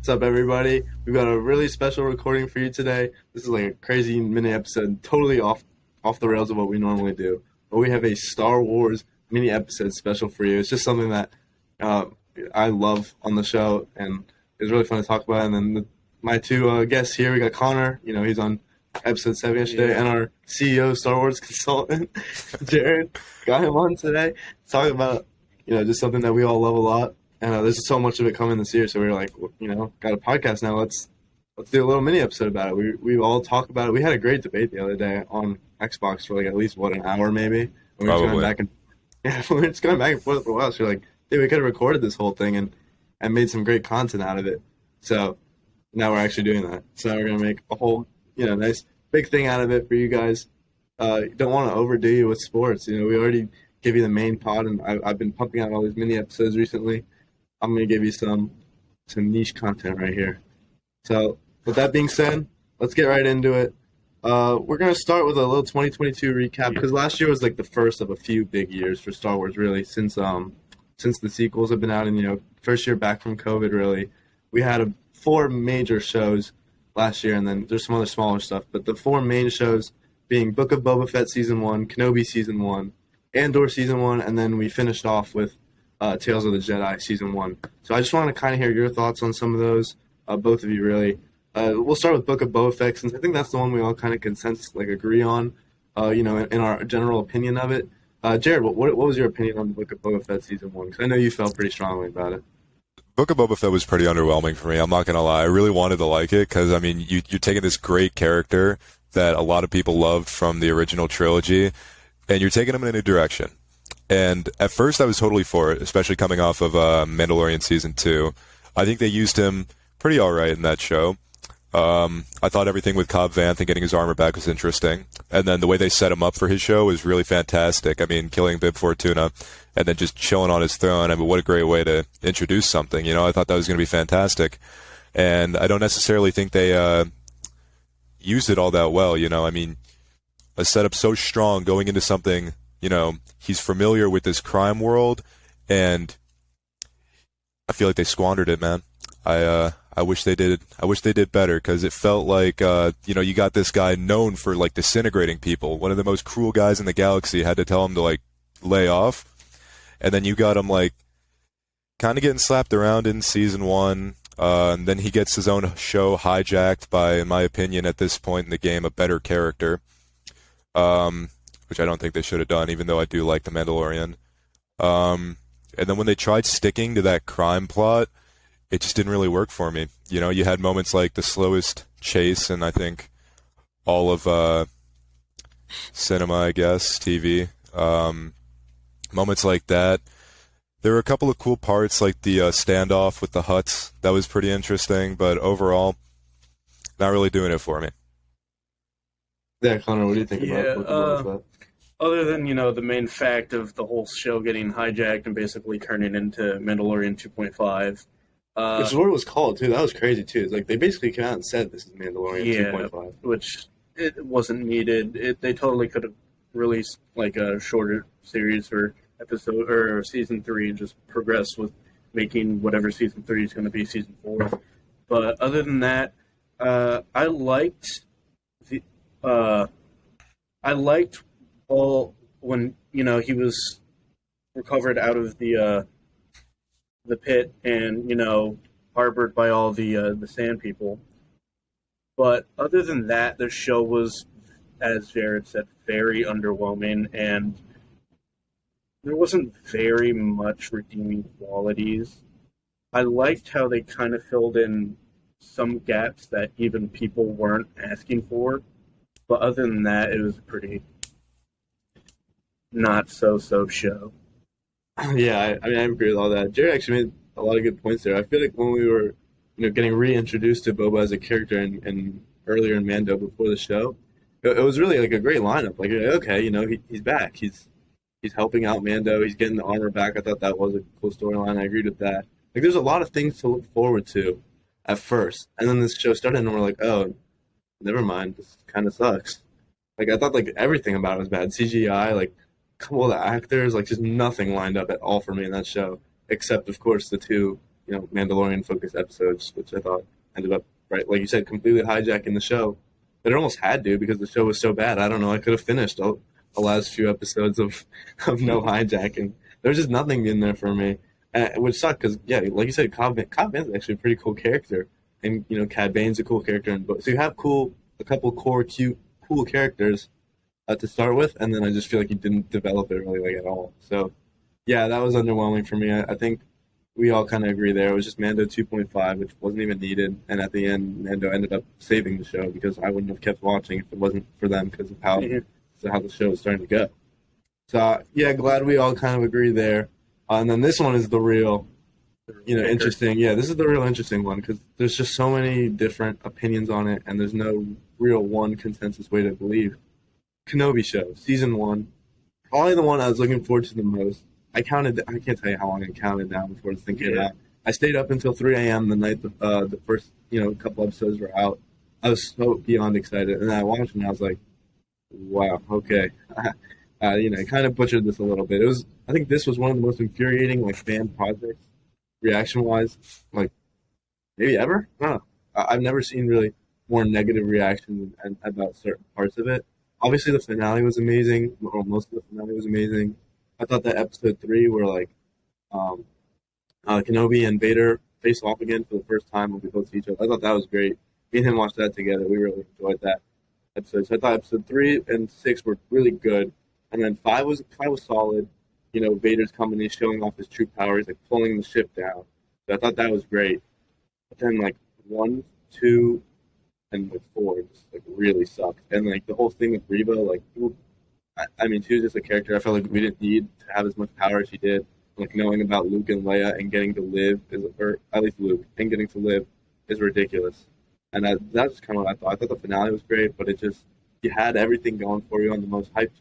What's up, everybody? We've got a really special recording for you today. This is like a crazy mini episode, totally off the rails of what we normally do. But we have a Star Wars mini episode special for you. It's just something that uh, I love on the show, and it's really fun to talk about. And then my two guests here, we got Connor. He's on episode 7 yesterday, and our CEO, Star Wars consultant, Jared. Got him on today to talk about just something that we all love a lot. And there's so much of it coming this year, so we were like, got a podcast now. Let's do a little mini episode about it. We all talk about it. We had a great debate the other day on Xbox for like at least an hour maybe. And we were Probably. we were just going back and forth for a while. So we're like, dude, we could have recorded this whole thing and made some great content out of it. So now we're actually doing that. So now we're gonna make a whole nice big thing out of it for you guys. Don't want to overdo you with sports. We already give you the main pod, and I've been pumping out all these mini episodes recently. I'm going to give you some niche content right here. So with that being said, let's get right into it. We're going to start with a little 2022 recap, because last year was like the first of a few big years for Star Wars, really, since the sequels have been out, and first year back from COVID, really. We had 4 major shows last year, and then there's some other smaller stuff, but the 4 main shows being Book of Boba Fett Season 1, Kenobi Season 1, Andor Season 1, and then we finished off with Tales of the Jedi Season 1. So I just want to kind of hear your thoughts on some of those, both of you, really. We'll start with Book of Boba Fett, since I think that's the one we all kind of agree on, in our general opinion of it. Jared, what was your opinion on the Book of Boba Fett Season 1? Because I know you felt pretty strongly about it. Book of Boba Fett was pretty underwhelming for me. I'm not going to lie. I really wanted to like it because, you're taking this great character that a lot of people loved from the original trilogy, and you're taking him in a new direction. And at first I was totally for it, especially coming off of Mandalorian Season 2. I think they used him pretty all right in that show. I thought everything with Cobb Vanth and getting his armor back was interesting. And then the way they set him up for his show was really fantastic. Killing Bib Fortuna and then just chilling on his throne. What a great way to introduce something. I thought that was going to be fantastic. And I don't necessarily think they used it all that well. A setup so strong going into something, he's familiar with this crime world, and I feel like they squandered it, man. I wish they did. I wish they did better, because it felt like, you got this guy known for disintegrating people. One of the most cruel guys in the galaxy had to tell him to lay off, and then you got him kind of getting slapped around in Season 1. And then he gets his own show hijacked by, in my opinion, at this point in the game, a better character. Which I don't think they should have done, even though I do like The Mandalorian. And then when they tried sticking to that crime plot, it just didn't really work for me. You had moments like the slowest chase, and I think all of cinema, I guess, TV. Moments like that. There were a couple of cool parts, like the standoff with the Hutts. That was pretty interesting, but overall, not really doing it for me. Yeah, Connor, what do you think about Book of Boba Fett? Other than, the main fact of the whole show getting hijacked and basically turning into Mandalorian 2.5. Which is what it was called, too. That was crazy, too. It's they basically came out and said this is Mandalorian 2.5. Which it wasn't needed. They totally could have released, a shorter series for episode or Season 3 and just progress with making whatever Season 3 is going to be Season 4. But other than that, I liked Paul when he was recovered out of the pit and harbored by all the Sand People. But other than that, the show was, as Jared said, very underwhelming, and there wasn't very much redeeming qualities. I liked how they kind of filled in some gaps that even people weren't asking for. But other than that, it was a pretty not so show. Yeah, I agree with all that. Jared actually made a lot of good points there. I feel like when we were, getting reintroduced to Boba as a character and earlier in Mando before the show, it was really a great lineup. Okay, he's back. He's helping out Mando. He's getting the armor back. I thought that was a cool storyline. I agreed with that. There's a lot of things to look forward to at first, and then this show started, and we're like, oh, never mind. This kind of sucks. I thought everything about it was bad. CGI, a couple of the actors, just nothing lined up at all for me in that show, except of course the two Mandalorian focused episodes, which I thought ended up right, like you said, completely hijacking the show. But it almost had to because the show was so bad. I don't know. I could have finished the last few episodes of no hijacking. There's just nothing in there for me, which sucked because yeah, like you said, Cobb Vanth's actually a pretty cool character, and Cad Bane's a cool character, so you have a couple core cute cool characters to start with, and then I just feel like he didn't develop it really like at all. So yeah, that was underwhelming for me. I think we all kind of agree there. It was just Mando 2.5, which wasn't even needed, and at the end, Mando ended up saving the show because I wouldn't have kept watching if it wasn't for them because of how the show was starting to go. So yeah, glad we all kind of agree there. And then this one is the real, interesting. Yeah, this is the real interesting one because there's just so many different opinions on it, and there's no real one consensus way to believe. Kenobi show, season 1, probably the one I was looking forward to the most. I can't tell you how long I counted now before this thing came out. I stayed up until 3 a.m. the night the first couple episodes were out. I was so beyond excited, and then I watched and I was like, wow, okay. I kind of butchered this a little bit. I think this was one of the most infuriating fan projects, reaction-wise, maybe ever. I don't know. I've never seen really more negative reactions about certain parts of it. Obviously, the finale was amazing, or most of the finale was amazing. I thought that episode 3, where Kenobi and Vader face off again for the first time when we both see each other, I thought that was great. Me and him watched that together. We really enjoyed that episode. So I thought episode 3 and 6 were really good, and then 5 was solid. Vader's coming, he's showing off his true power. He's pulling the ship down. So I thought that was great. But then 1, 2, and 4 just really sucked. And the whole thing with Reva, she was just a character I felt like we didn't need to have as much power as she did. Knowing about Luke and Leia and getting to live or at least Luke and getting to live is ridiculous. And that's kind of what I thought. I thought the finale was great, but you had everything going for you on the most hyped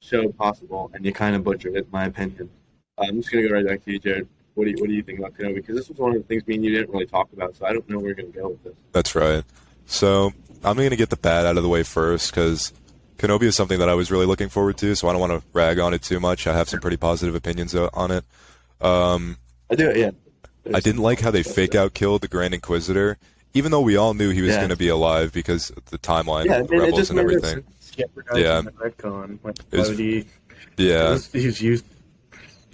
show possible, and you kind of butchered it, in my opinion. I'm just gonna go right back to you, Jared. What do you think about Kenobi? Because this was one of the things me and you didn't really talk about, so I don't know where we're gonna go with this. That's right. So I'm going to get the bad out of the way first because Kenobi is something that I was really looking forward to, so I don't want to rag on it too much. I have some pretty positive opinions on it. I do, yeah. I didn't like how they fake out killed the Grand Inquisitor, even though we all knew he was going to be alive because of the timeline of the Rebels and everything.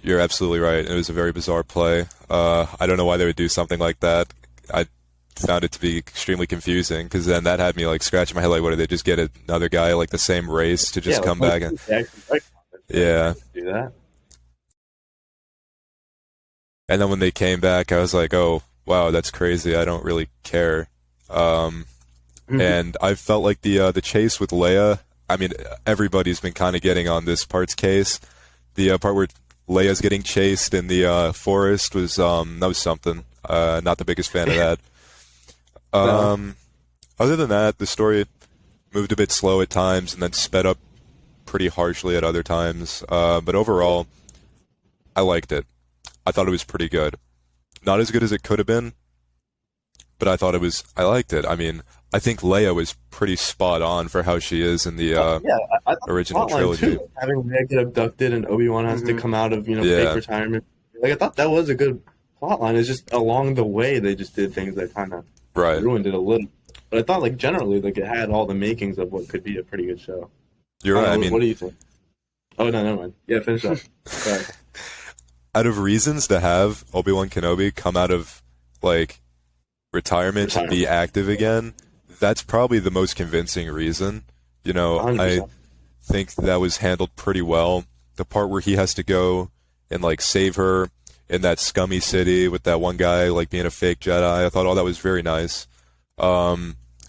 You're absolutely right. It was a very bizarre play. I don't know why they would do something like that. I found it to be extremely confusing because then that had me scratching my head what did they just get another guy the same race to just come back and do that. And then when they came back I was like, oh wow, that's crazy. I don't really care. And I felt like the chase with Leia, everybody's been kind of getting on this part's case. The part where Leia's getting chased in the forest was that was something. Not the biggest fan of that. Other than that, the story moved a bit slow at times and then sped up pretty harshly at other times. But overall, I liked it. I thought it was pretty good. Not as good as it could have been, but I liked it. I think Leia was pretty spot on for how she is in the original trilogy. Too. Having Leia get abducted and Obi-Wan has to come out of fake retirement. I thought that was a good plotline. It's just along the way they just did things that kind of ruined it a little. But I thought generally it had all the makings of what could be a pretty good show. You're right. What do you think? Oh no, never mind. Yeah, finish up. Sorry. Out of reasons to have Obi-Wan Kenobi come out of retirement to be active again, that's probably the most convincing reason. 100%. I think that was handled pretty well. The part where he has to go and save her in that scummy city with that one guy being a fake Jedi, I thought all that was very nice.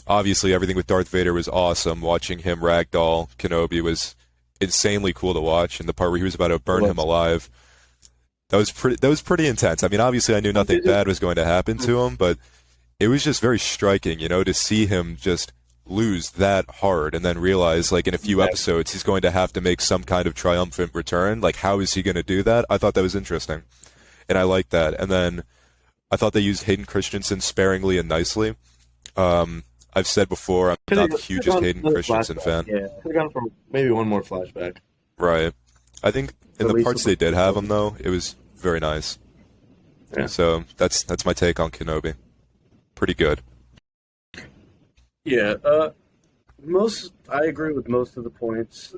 Obviously everything with Darth Vader was awesome. Watching him ragdoll Kenobi was insanely cool to watch, and the part where he was about to burn him alive, that was pretty intense. Obviously I knew nothing bad was going to happen to him, but it was just very striking, to see him just lose that hard and then realize in a few episodes he's going to have to make some kind of triumphant return. How is he going to do that? I thought that was interesting. And I liked that. And then I thought they used Hayden Christensen sparingly and nicely. I've said before, I'm not the hugest Hayden Christensen fan. Yeah, could have gone for maybe one more flashback. Right. I think in the parts they did have him, though, it was very nice. Yeah. So that's my take on Kenobi. Pretty good. Yeah, I agree with most of the points.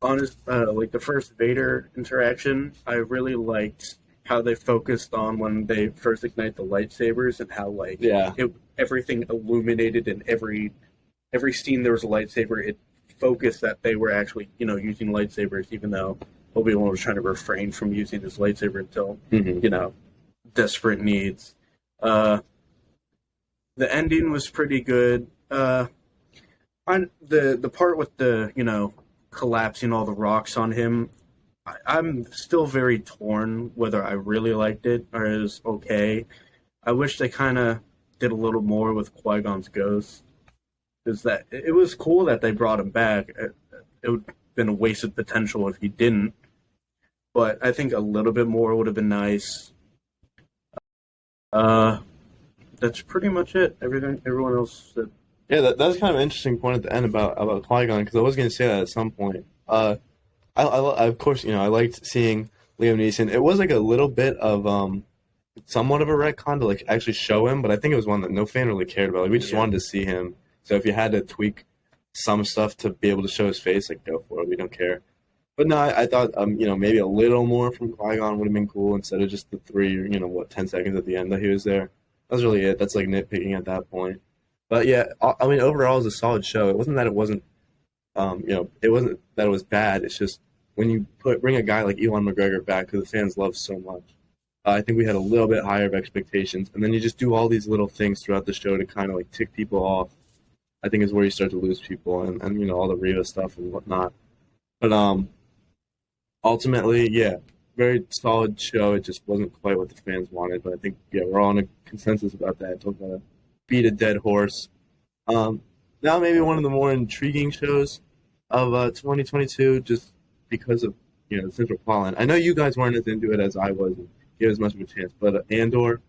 Like the first Vader interaction, I really liked how they focused on when they first ignite the lightsabers and how everything illuminated in every scene there was a lightsaber. It focused that they were actually using lightsabers, even though Obi-Wan was trying to refrain from using his lightsaber until desperate needs. The ending was pretty good. The part with the collapsing all the rocks on him, I'm still very torn whether I really liked it or it was okay. I wish they kind of did a little more with Qui-Gon's ghost. Because that it was cool that they brought him back. It would have been a wasted potential if he didn't. But I think a little bit more would have been nice. That's pretty much it. Everyone else said. Yeah, that was kind of an interesting point at the end about Qui-Gon, because I was going to say that at some point. I of course, I liked seeing Liam Neeson. It was like a little bit of somewhat of a retcon to like actually show him, but I think it was one that no fan really cared about. Like, we just wanted to see him. So if you had to tweak some stuff to be able to show his face, like, go for it. We don't care. But no, I thought maybe a little more from Qui-Gon would have been cool instead of just the 10 seconds at the end that he was there. That's really it. That's like nitpicking at that point. But yeah, I mean, overall, it was a solid show. It wasn't that it wasn't, it wasn't that it was bad. It's just when you bring a guy like Ewan McGregor back, who the fans love so much, I think we had a little bit higher of expectations. And then you just do all these little things throughout the show to kind of like tick people off. I think is where you start to lose people, and all the Reva stuff and whatnot. But ultimately, yeah, very solid show. It just wasn't quite what the fans wanted. But I think we're all in a consensus about that. Don't want to beat a dead horse. Now maybe one of the more intriguing shows of 2022, just because of the central plotline. I know you guys weren't as into it as I was, and gave as much of a chance. But Andor,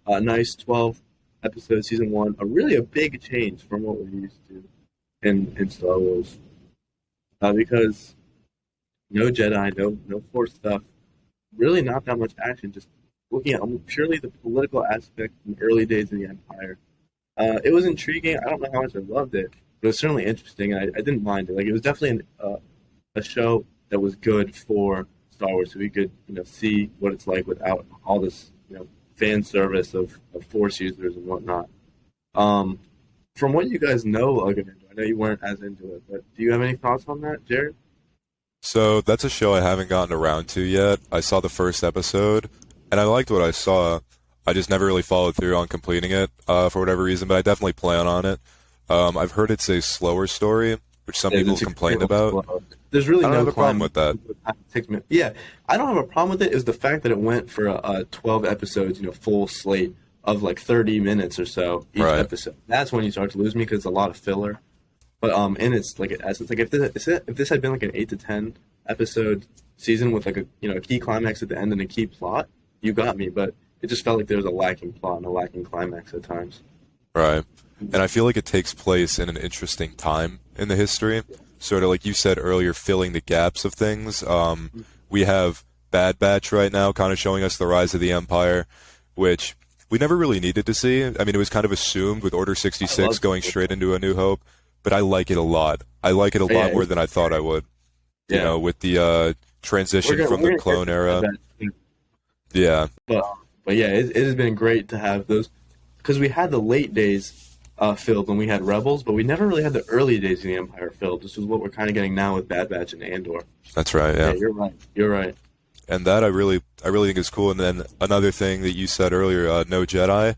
nice 12 episode season 1, a big change from what we're used to in Star Wars, because no Jedi, no Force stuff, really not that much action. Just looking at purely the political aspect in the early days of the Empire. It was intriguing. I don't know how much I loved it, but it was certainly interesting. I didn't mind it. Like, it was definitely a show that was good for Star Wars, so we could see what it's like without all this fan service of Force users and whatnot. From what you guys know of Andor, I know you weren't as into it, but do you have any thoughts on that, Jared? So that's a show I haven't gotten around to yet. I saw the first episode, and I liked what I saw. I just never really followed through on completing it for whatever reason, but I definitely plan on it. I've heard it's a slower story, which some people complained about. Slow. There's really I don't no have a problem with that. Yeah, I don't have a problem with it. Is the fact that it went for 12 episodes, full slate of like 30 minutes or so each episode. That's when you start to lose me, because it's a lot of filler. But in its like essence, like if this had been like an 8 to 10 episode season with like a key climax at the end and a key plot, you got me. But it just felt like there was a lacking plot and a lacking climax at times. Right. And I feel like it takes place in an interesting time in the history. Sort of like you said earlier, filling the gaps of things. We have Bad Batch right now kind of showing us the rise of the Empire, which we never really needed to see. I mean, it was kind of assumed with Order 66 going straight into A New Hope, but I like it a lot. I like it a lot more than I thought I would. You with the transition from the clone era. Yeah. But yeah, it has been great to have those, because we had the late days filled when we had Rebels, but we never really had the early days of the Empire filled. This is what we're kind of getting now with Bad Batch and Andor. That's right. Yeah, you're right. And that I really think is cool. And then another thing that you said earlier, no Jedi.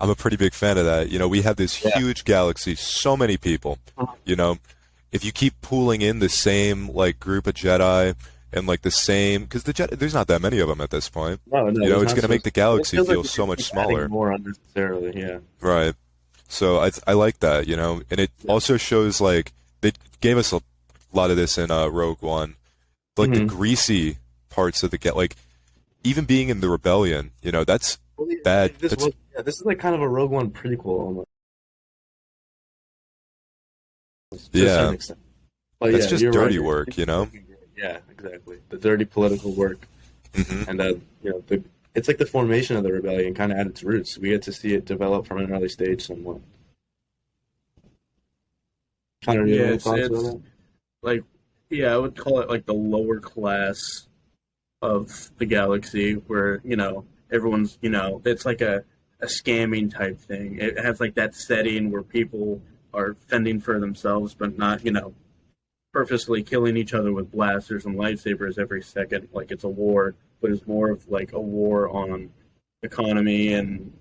I'm a pretty big fan of that. We have this huge galaxy, so many people. If you keep pooling in the same like group of Jedi and like the same, because the Jedi, there's not that many of them at this point. No, it's going to make the galaxy feel so much smaller. More unnecessarily, yeah. Right. So I like that, and it also shows like they gave us a lot of this in Rogue One, like the greasy parts of the like even being in the rebellion, that's bad. This is like kind of a Rogue One prequel almost. Yeah, but that's just dirty work, Yeah, exactly. The dirty political work, and the it's like the formation of the rebellion, kind of at its roots. We get to see it develop from an early stage somewhat. Kind of Yeah, any thoughts on it's that? like, yeah, I would call it like the lower class of the galaxy, where everyone's it's like a scamming type thing. It has like that setting where people are fending for themselves, but not purposely killing each other with blasters and lightsabers every second, like it's a war, but it's more of like a war on economy and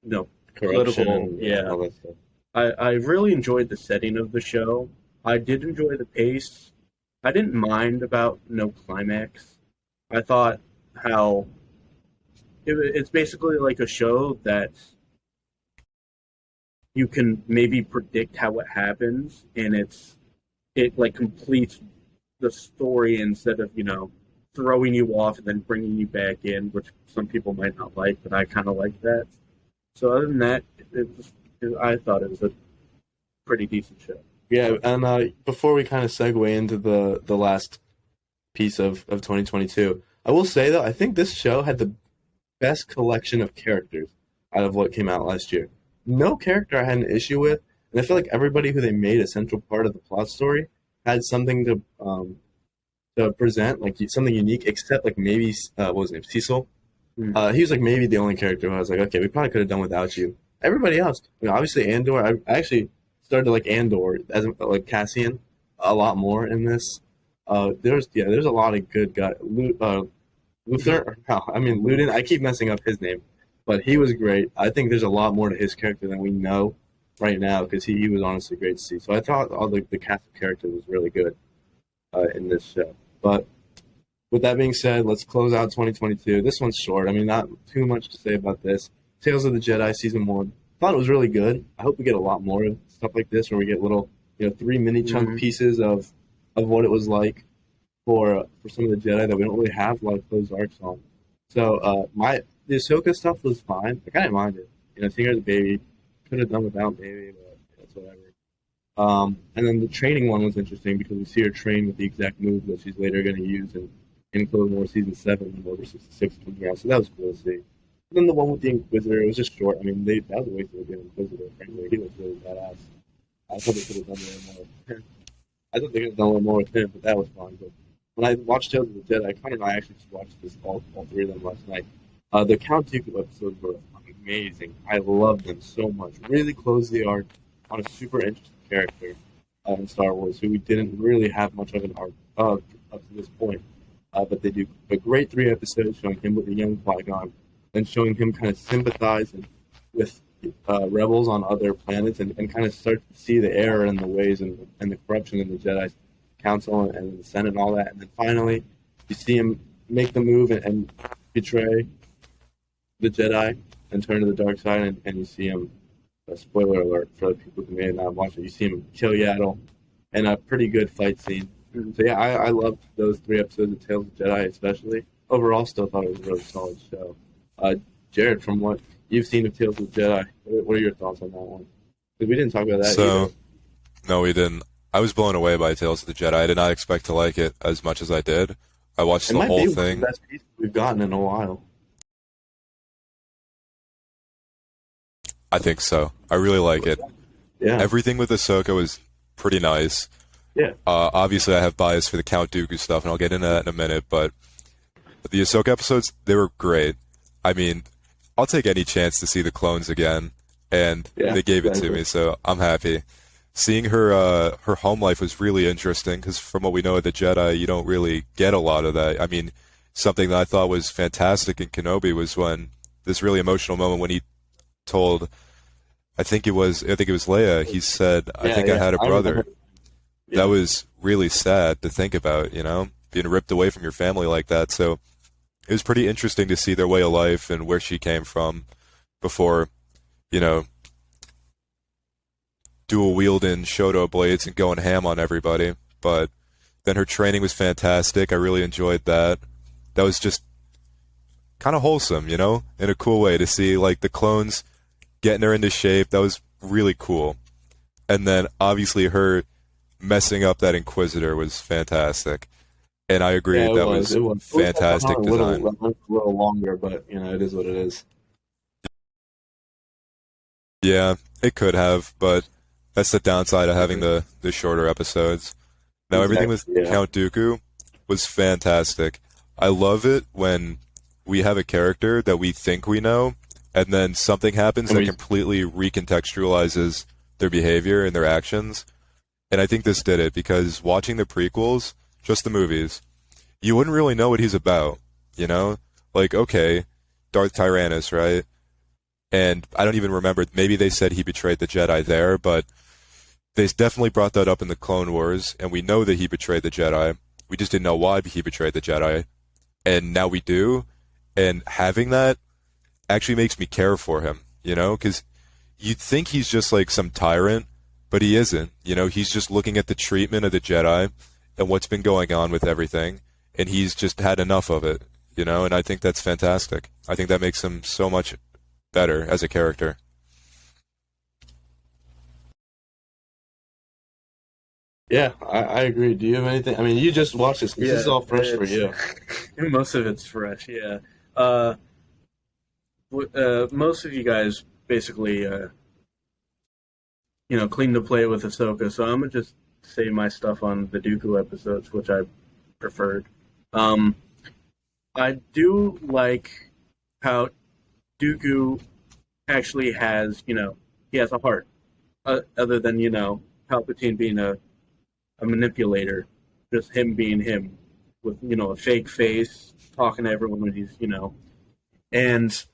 Corruption political. and Yeah, all that stuff. I really enjoyed the setting of the show. I did enjoy the pace. I didn't mind about no climax. I thought how it's basically like a show that you can maybe predict how it happens, and it like completes the story instead of throwing you off and then bringing you back in, which some people might not like, but I kind of like that. So other than that, I thought it was a pretty decent show. Yeah, and before we kind of segue into the last piece of 2022, I will say though, I think this show had the best collection of characters out of what came out last year. No character I had an issue with, and I feel like everybody who they made a central part of the plot story had something to present, like something unique, except like maybe what was his name, Cecil. He was like maybe the only character who I was like, okay, we probably could have done without you. Everybody else, obviously Andor. I actually started to like Andor as like Cassian a lot more in this. There's a lot of good guys. Luther, no, I mean Ludin. I keep messing up his name, but he was great. I think there's a lot more to his character than we know right now because he was honestly great to see. So I thought all the cast of characters was really good in this show. But with that being said, let's close out 2022. This one's short. I mean, not too much to say about this. Tales of the Jedi Season 1. Thought it was really good. I hope we get a lot more of stuff like this where we get little, 3 mini chunk pieces of what it was like for some of the Jedi that we don't really have a lot of closed arcs on. So the Ahsoka stuff was fine. I kind of minded. Seeing her as a baby, could have done without baby, but that's whatever. And then the training one was interesting because we see her train with the exact move that she's later going to use in Clone Wars Season 7 when Order 66 comes around. So that was cool to see. And then the one with the Inquisitor, it was just short. I mean, that was a waste of a good Inquisitor, frankly. He was really badass. I thought they could have done a little more with him. I thought they could have done a little more with him, but that was fine. But when I watched Tales of the Jedi, Connor and I actually just watched all 3 of them last night. The Count Dooku episodes were amazing. I loved them so much. Really closed the arc on a super interesting character in Star Wars who we didn't really have much of an arc of up to this point. But they do a great 3 episodes showing him with the young Qui-Gon and showing him kind of sympathize with rebels on other planets and kind of start to see the error in the ways and the corruption in the Jedi Council and the Senate and all that. And then finally, you see him make the move and betray the Jedi and turn to the dark side, and you see him, spoiler alert for the people who may not watch it, you see him kill Yaddle in a pretty good fight scene. So yeah, I loved those 3 episodes of Tales of the Jedi especially. Overall, still thought it was a really solid show. Jared, from what you've seen of Tales of the Jedi, what are your thoughts on that one? Because we didn't talk about that either. No, we didn't. I was blown away by Tales of the Jedi. I did not expect to like it as much as I did. I watched the whole thing. It might be one of the best pieces we've gotten in a while. I think so. I really like it. Yeah. Everything with Ahsoka was pretty nice. Yeah. Obviously, I have bias for the Count Dooku stuff, and I'll get into that in a minute, but the Ahsoka episodes, they were great. I mean, I'll take any chance to see the clones again, and they gave it to me, so I'm happy. Seeing her home life was really interesting, because from what we know of the Jedi, you don't really get a lot of that. I mean, something that I thought was fantastic in Kenobi was when this really emotional moment when he told, I think it was Leia, he said, I think I had a brother. That was really sad to think about, being ripped away from your family like that. So it was pretty interesting to see their way of life and where she came from before, dual wielding Shoto blades and going ham on everybody. But then her training was fantastic. I really enjoyed that. That was just kind of wholesome, in a cool way to see like the clones getting her into shape. That was really cool. And then obviously her messing up that Inquisitor was fantastic. And I agree, Yeah, it that was. was It was. It was fantastic a design. little longer, but it is what it is. Yeah, it could have, but that's the downside of having Exactly. the shorter episodes. Now, everything Exactly. with Yeah. Count Dooku was fantastic. I love it when we have a character that we think we know, and then something happens And that we completely recontextualizes their behavior and their actions. And I think this did it because watching the prequels, just the movies, you wouldn't really know what he's about, you know? Like, okay, Darth Tyrannus, right? And I don't even remember, maybe they said he betrayed the Jedi there, but they definitely brought that up in the Clone Wars, and we know that he betrayed the Jedi. We just didn't know why he betrayed the Jedi, and now we do. And having that actually makes me care for him, because you'd think he's just like some tyrant, but he isn't. He's just looking at the treatment of the Jedi and what's been going on with everything, and he's just had enough of it, and I think that's fantastic. I think that makes him so much better as a character. Yeah, I agree. Do you have anything? I mean, you just watched this. This is Yeah, all fresh for you. most of it's fresh. Yeah, most of you guys basically, clean the plate with Ahsoka. So I'm gonna just say my stuff on the Dooku episodes, which I preferred. Um, I do like how Dooku actually has, he has a heart, other than Palpatine being a manipulator, just him being him with a fake face, talking to everyone when he's and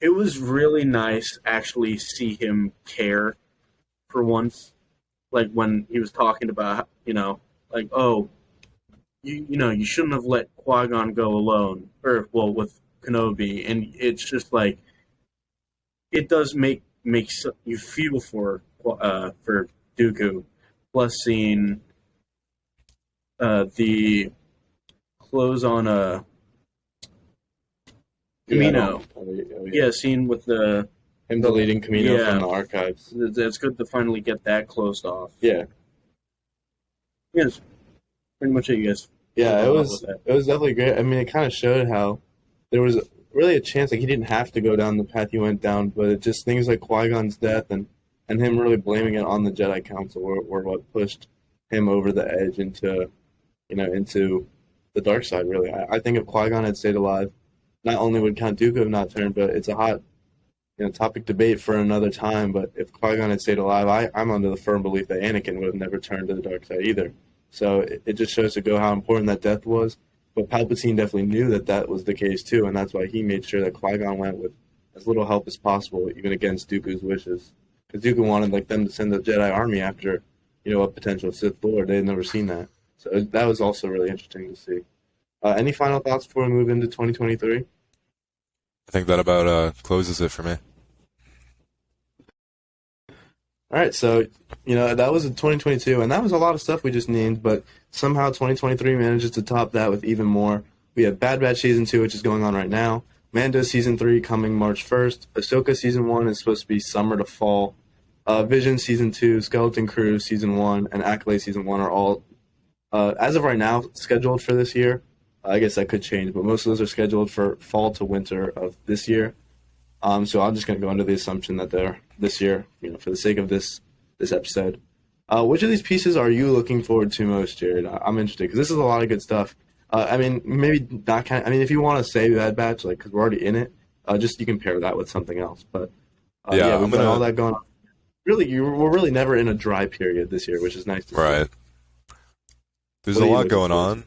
it was really nice actually see him care for once, like when he was talking about like, oh, you shouldn't have let Qui-Gon go alone, or well, with Kenobi, and it's just like it does make you feel for Dooku, plus seeing the clothes on Yeah, Camino. Yeah, scene with the him deleting Camino from yeah. the archives. It's good to finally get that closed off. Yeah, Yes, pretty much it, you guys. yeah, Go on with that. it was definitely great. I mean, it kind of showed how there was really a chance like he didn't have to go down the path he went down, but it just things like Qui-Gon's death and him really blaming it on the Jedi Council were what pushed him over the edge into the dark side. Really, I think if Qui-Gon had stayed alive, not only would Count Dooku have not turned, but it's a hot topic debate for another time. But if Qui-Gon had stayed alive, I'm under the firm belief that Anakin would have never turned to the dark side either. So it just shows to go how important that death was. But Palpatine definitely knew that that was the case too, and that's why he made sure that Qui-Gon went with as little help as possible, even against Dooku's wishes. Because Dooku wanted them to send the Jedi army after a potential Sith Lord. They had never seen that, so that was also really interesting to see. Any final thoughts before we move into 2023? I think that about closes it for me. All right, so that was in 2022, and that was a lot of stuff we just named, but somehow 2023 manages to top that with even more. We have Bad Batch Season 2, which is going on right now. Mando Season 3 coming March 1st. Ahsoka Season 1 is supposed to be summer to fall. Vision Season 2, Skeleton Crew Season 1, and Acolyte Season 1 are all, as of right now, scheduled for this year. I guess that could change, but most of those are scheduled for fall to winter of this year. So I'm just going to go under the assumption that they're this year, for the sake of this episode. Which of these pieces are you looking forward to most, Jared? I'm interested because this is a lot of good stuff. I mean, maybe not I mean, if you want to say Bad Batch, like, because we're already in it, just you can pair that with something else. But yeah, we've got all that going on. Really, we're really never in a dry period this year, which is nice to see. Right. There's a lot going on.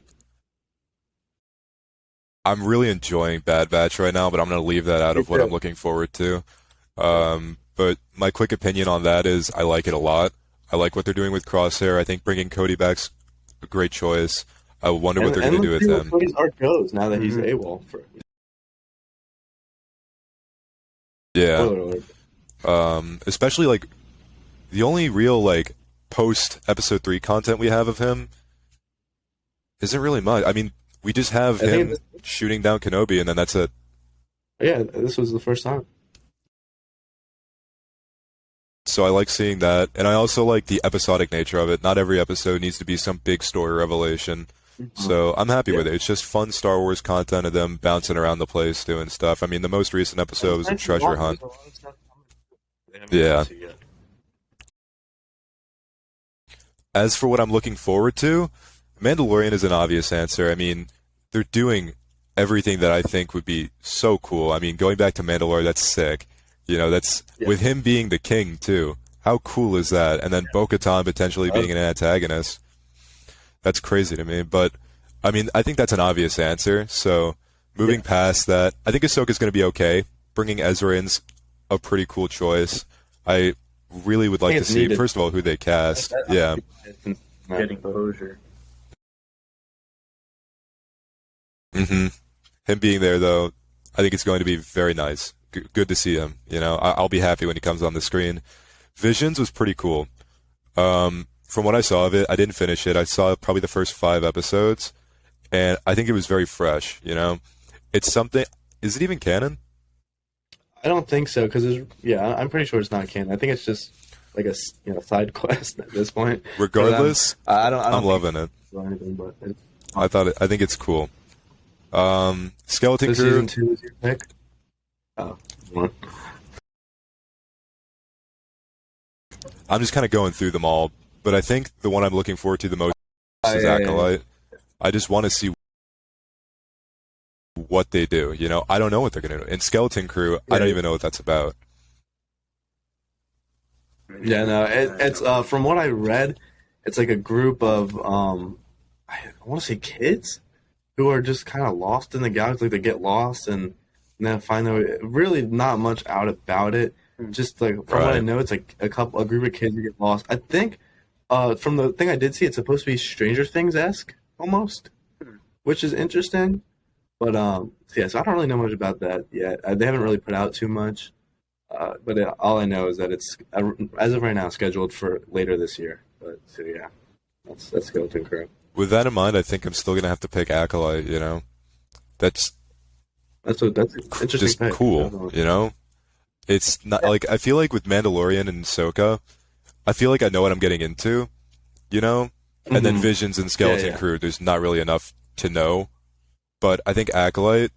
I'm really enjoying Bad Batch right now, but I'm going to leave that out of what I'm looking forward to. But my quick opinion on that is I like it a lot. I like what they're doing with Crosshair. I think bringing Cody back's a great choice. I wonder what they're going to do with him. Cody's arc goes now that he's AWOL. Yeah. Especially like the only real like post episode 3 content we have of him isn't really much. I mean, we just have him shooting down Kenobi, and then that's it. Yeah, this was the first time. So I like seeing that, and I also like the episodic nature of it. Not every episode needs to be some big story revelation. So I'm happy with it. It's just fun Star Wars content of them bouncing around the place doing stuff. I mean, the most recent episode was a treasure hunt. Yeah. As for what I'm looking forward to, Mandalorian is an obvious answer. I mean, they're doing everything that I think would be so cool. I mean, going back to Mandalore, that's sick. That's with him being the king too. How cool is that? And then Bo-Katan potentially being an antagonist. That's crazy to me. But I mean, I think that's an obvious answer. So moving past that, I think Ahsoka's going to be okay. Bringing Ezra in's a pretty cool choice. I really would like to see, first of all, who they cast. Yeah. Getting closure. Him being there, though, I think it's going to be very nice. Good to see him. I'll be happy when he comes on the screen. Visions was pretty cool. From what I saw of it, I didn't finish it. I saw probably the first 5 episodes, and I think it was very fresh. It's something. Is it even canon? I don't think so, because I'm pretty sure it's not canon. I think it's just like a side quest at this point. Regardless, I'm loving it. Anything, but I think it's cool. Skeleton Crew. Season 2 is your pick? Oh, what? I'm just kind of going through them all, but I think the one I'm looking forward to the most is Acolyte. I just want to see what they do. I don't know what they're going to do. In Skeleton Crew, I don't even know what that's about. Yeah, no, it's from what I read, it's like a group of I want to say kids who are just kind of lost in the galaxy. Like they get lost and then find their way. Really, not much out about it. Just like from what I know, it's like a group of kids who get lost. I think from the thing I did see, it's supposed to be Stranger Things-esque almost, which is interesting. But so I don't really know much about that yet. They haven't really put out too much. But all I know is that it's as of right now scheduled for later this year. But so that's Skeleton Crew. With that in mind, I think I'm still gonna have to pick Acolyte. That's interesting. Just pick. Cool. It's not like I feel like with Mandalorian and Ahsoka, I feel like I know what I'm getting into. And then Visions and Skeleton Crew, there's not really enough to know. But I think Acolyte,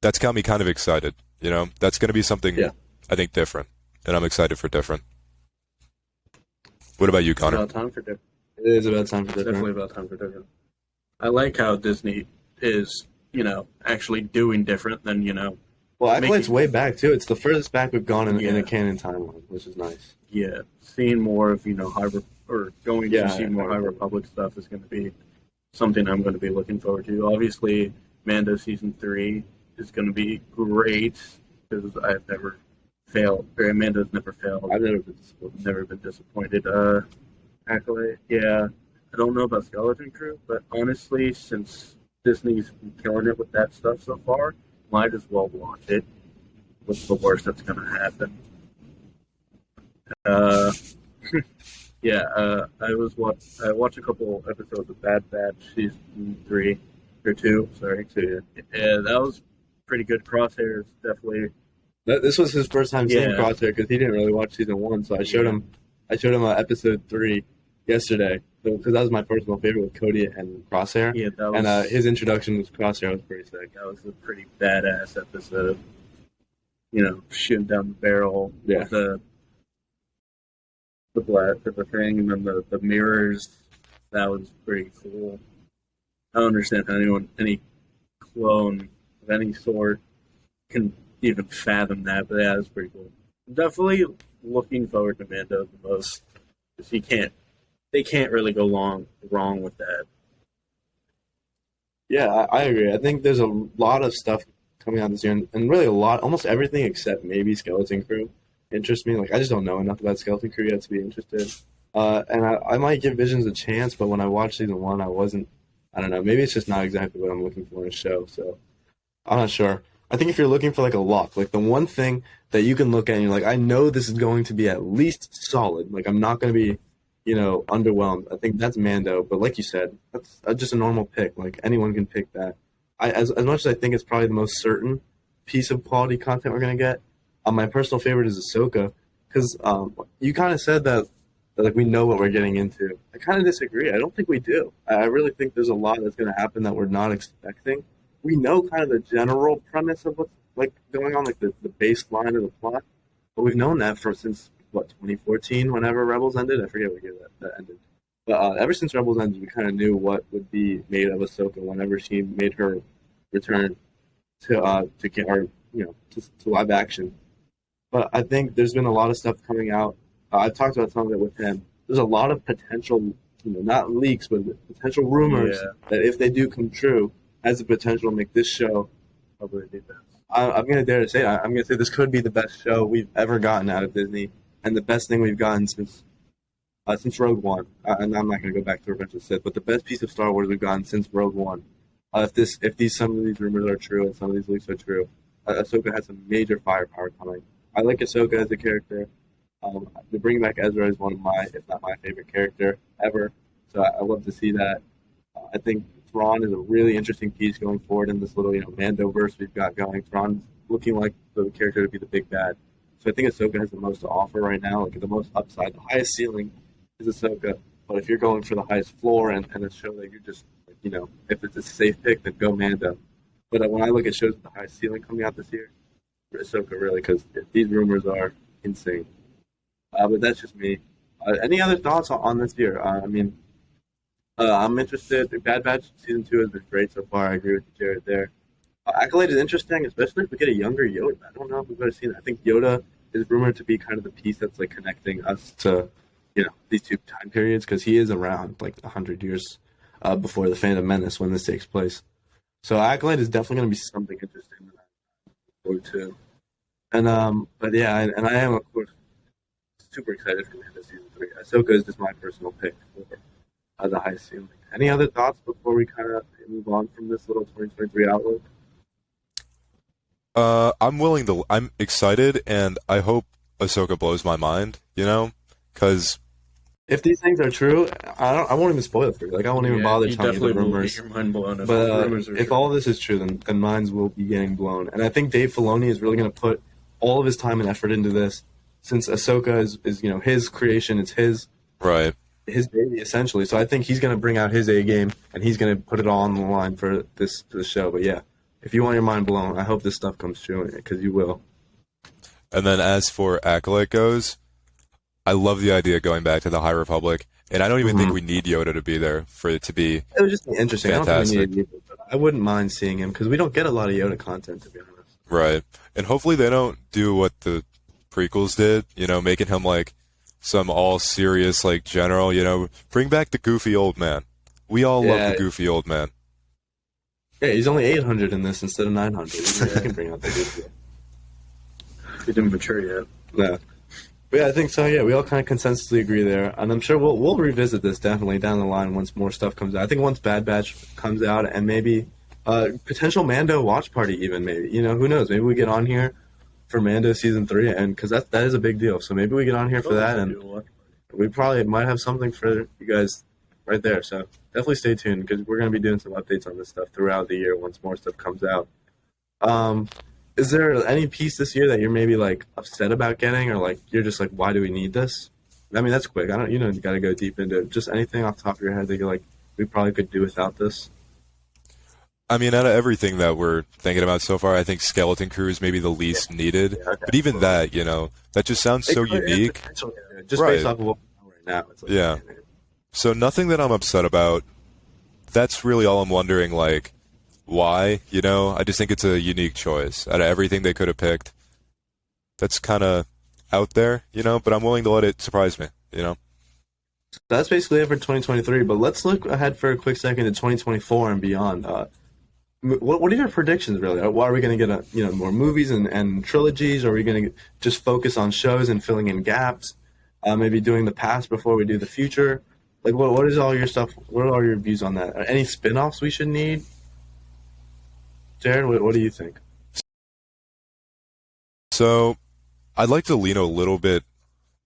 that's got me kind of excited. That's gonna be something. I think different, and I'm excited for different. What about you, Connor? It's about time for different. It is about time for different. Definitely about time for different. I like how Disney is, actually doing different than, Well, Acolyte's way back, too. It's the furthest back we've gone in a canon timeline, which is nice. Yeah, seeing more of, going to see more High Republic stuff is going to be something I'm going to be looking forward to. Obviously, Mando Season 3 is going to be great, because I've never failed, or Amanda's never failed. I've never been disappointed. Acolyte, I don't know about Skeleton Crew, but honestly, since Disney's been killing it with that stuff so far, might as well watch it. What's the worst that's going to happen? I watched a couple episodes of Bad Batch Season 3, or 2, sorry. Yeah, that was pretty good. Crosshairs, definitely. This was his first time seeing Crosshair because he didn't really watch Season 1, so I showed him Episode 3 yesterday because that was my personal favorite with Cody and Crosshair. Yeah, that was, and his introduction was Crosshair was pretty sick. That was a pretty badass episode. Shooting down the barrel with the thing, and then the mirrors. That was pretty cool. I don't understand how any clone of any sort can even fathom that, but yeah, that's pretty cool. Definitely looking forward to Mando the most, because they can't really go wrong with that. Yeah, I agree. I think there's a lot of stuff coming out this year, and really almost everything except maybe Skeleton Crew interests me. Like, I just don't know enough about Skeleton Crew yet to be interested. And I might give Visions a chance, but when I watched Season 1, I don't know, maybe it's just not exactly what I'm looking for in a show, so I'm not sure. I think if you're looking for like a lock, like the one thing that you can look at and you're like, I know this is going to be at least solid. Like, I'm not going to be, underwhelmed. I think that's Mando. But like you said, that's just a normal pick. Like, anyone can pick that. As much as I think it's probably the most certain piece of quality content we're going to get, my personal favorite is Ahsoka. Because you kind of said that Like we know what we're getting into. I kind of disagree. I don't think we do. I really think there's a lot that's going to happen that we're not expecting. We know kind of the general premise of what's like going on, like the baseline of the plot, but we've known that for since what 2014, whenever Rebels ended. I forget what year that ended. But ever since Rebels ended, we kind of knew what would be made of Ahsoka whenever she made her return to get our to live action. But I think there's been a lot of stuff coming out. I've talked about some of it with him. There's a lot of potential, not leaks, but potential rumors that if they do come true, has the potential to make this show probably the best. I'm going to dare to say I'm going to say this could be the best show we've ever gotten out of Disney, and the best thing we've gotten since Rogue One. And I'm not going to go back to Revenge of the Sith, but the best piece of Star Wars we've gotten since Rogue One. If some of these rumors are true and some of these leaks are true, Ahsoka has some major firepower coming. I like Ahsoka as a character. To bring back Ezra is one of my, if not my favorite character ever. So I love to see that. I think Thrawn is a really interesting piece going forward in this little, Mandoverse we've got going. Thrawn's looking like the character to be the big bad. So I think Ahsoka has the most to offer right now, like the most upside. The highest ceiling is Ahsoka. But if you're going for the highest floor and a show that you're just, if it's a safe pick, then go Mando. But when I look at shows with the highest ceiling coming out this year, Ahsoka really, because these rumors are insane. But that's just me. Any other thoughts on this year? I'm interested. Bad Batch Season 2 has been great so far. I agree with you, Jared, there. Acolyte is interesting, especially if we get a younger Yoda. I don't know if we've ever seen it. I think Yoda is rumored to be kind of the piece that's like connecting us to, these two time periods, because he is around like 100 years before the Phantom Menace when this takes place. So Acolyte is definitely going to be something interesting too. And but yeah, and I am of course super excited for Mando Season 3. Ahsoka is just my personal pick for the highest ceiling. Any other thoughts before we kind of move on from this little 2023 outlook? I'm excited, and I hope Ahsoka blows my mind, because if these things are true, I won't even spoil it for you. Like, I won't even bother telling you the rumors. Your mind blown but if all this is true, then minds will be getting blown. And I think Dave Filoni is really going to put all of his time and effort into this, since Ahsoka is his creation. It's his baby, essentially. So I think he's going to bring out his A game, and he's going to put it all on the line for the show. But yeah, if you want your mind blown, I hope this stuff comes true, because you will. And then as for Acolyte goes, I love the idea of going back to the High Republic, and I don't even think we need Yoda to be there for it to be. It would just be interesting. Fantastic. I don't think we need Yoda, but I wouldn't mind seeing him, because we don't get a lot of Yoda content, to be honest. Right, and hopefully they don't do what the prequels did, making him like some all serious like general, bring back the goofy old man. We all love the goofy old man. Yeah, he's only 800 in this instead of 900. You can bring out the goofy. He didn't mature yet. No. But yeah, I think so. Yeah, we all kind of consensusly agree there, and I'm sure we'll revisit this definitely down the line once more stuff comes out. I think once Bad Batch comes out, and maybe potential Mando watch party, even maybe. Who knows? Maybe we get on here for Mando Season 3, and because that is a big deal. So maybe we get on here for that, and we probably might have something for you guys right there. So definitely stay tuned, because we're going to be doing some updates on this stuff throughout the year once more stuff comes out. Is there any piece this year that you're maybe like upset about getting, or like you're just like, why do we need this? I mean, that's quick. You got to go deep into it. Just anything off the top of your head that you're like, we probably could do without this. I mean, out of everything that we're thinking about so far, I think Skeleton Crew is maybe the least needed. Yeah, okay. But even that, that just sounds so unique. Just based off of what we know right now. It's like, yeah. So nothing that I'm upset about. That's really all I'm wondering, like, why? I just think it's a unique choice. Out of everything they could have picked, that's kind of out there, but I'm willing to let it surprise me, That's basically it for 2023, but let's look ahead for a quick second to 2024 and beyond. What are your predictions, really? Are we going to get more movies and trilogies, or are we going to just focus on shows and filling in gaps? Maybe doing the past before we do the future? Like, what is all your stuff? What are all your views on that? Are any spin-offs we should need? Jared, what do you think? So, I'd like to lean a little bit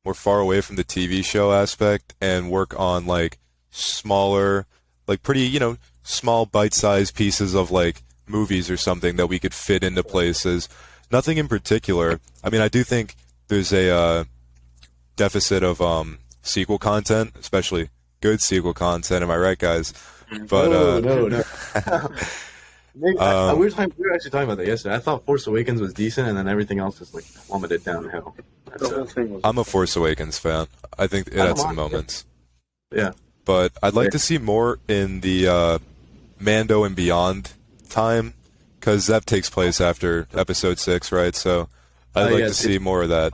more far away from the TV show aspect and work on, like, smaller, like, pretty, small bite-sized pieces of, like, movies or something that we could fit into places. Nothing in particular. I mean, I do think there's a deficit of sequel content, especially good sequel content. Am I right, guys? But No. Maybe, we were actually talking about that yesterday. I thought Force Awakens was decent, and then everything else just like plummeted downhill. The whole thing was. I'm a Force Awakens fan. I think it had some moments. Yeah. But I'd like to see more in the Mando and Beyond time, because that takes place after Episode 6, right? So I'd like to see more of that.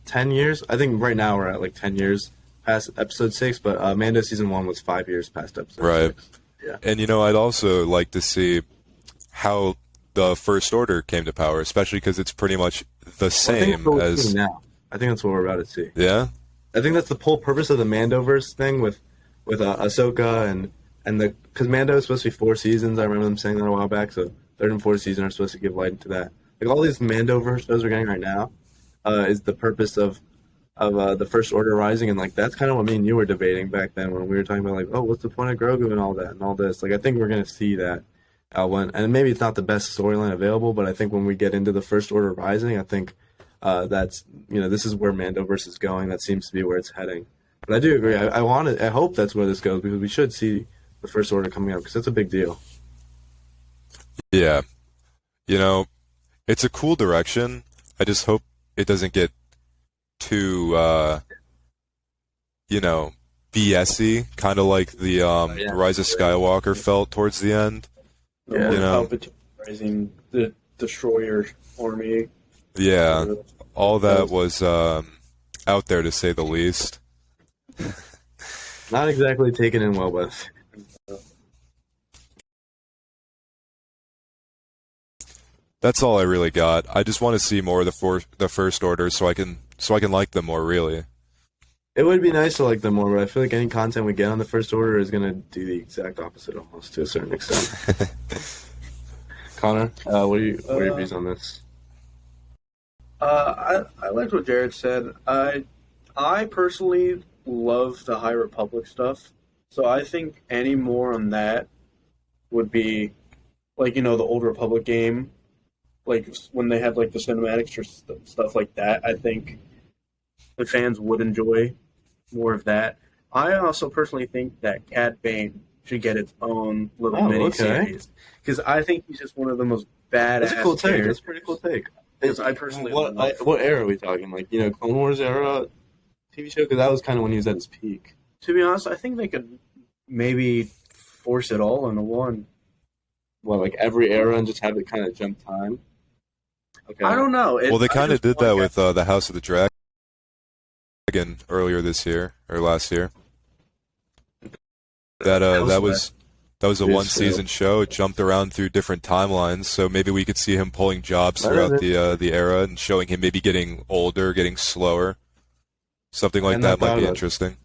10 years? I think right now we're at like 10 years past Episode 6, but Mando Season 1 was 5 years past Episode 6. Yeah. And, I'd also like to see how the First Order came to power, especially because it's pretty much the same as... now. I think that's what we're about to see. Yeah? I think that's the whole purpose of the Mandoverse thing with Ahsoka and the... Because Mando is supposed to be 4 seasons. I remember them saying that a while back, so third and fourth season are supposed to give light into that. Like all these Mandoverse shows we're getting right now is the purpose of the First Order rising, and like that's kind of what me and you were debating back then when we were talking about like, oh, what's the point of Grogu and all that and all this. Like I think we're gonna see that and maybe it's not the best storyline available, but I think when we get into the First Order rising, I think that's this is where Mandoverse is going. That seems to be where it's heading. But I do agree. I hope that's where this goes, because we should see the First Order coming up, because that's a big deal. Yeah, it's a cool direction. I just hope it doesn't get too BS-y, kind of like the Rise of Skywalker felt towards the end. Yeah, Palpatine rising the Destroyer army. Yeah, all that was out there, to say the least. Not exactly taken in well by That's all I really got. I just want to see more of the First Order, so I can like them more. Really, it would be nice to like them more, but I feel like any content we get on the First Order is going to do the exact opposite, almost to a certain extent. Connor, what are your views on this? I liked what Jared said. I personally love the High Republic stuff, so I think any more on that would be like the Old Republic game, like when they had like the cinematics or stuff like that. I think the fans would enjoy more of that. I also personally think that Cad Bane should get its own little mini series, because I think he's just one of the most badass. That's a cool take. That's a pretty cool take. Because I personally what era are we talking? Like Clone Wars era TV show? Because that was kind of when he was at his peak. To be honest, I think they could maybe force it all into one. Well, like every era and just have it kind of jump time. Okay. I don't know. Well, they kind of did that with the House of the Dragon earlier this year or last year. That was a one-season show. It jumped around through different timelines, so maybe we could see him pulling jobs throughout the era and showing him maybe getting older, getting slower. Something like that might be interesting.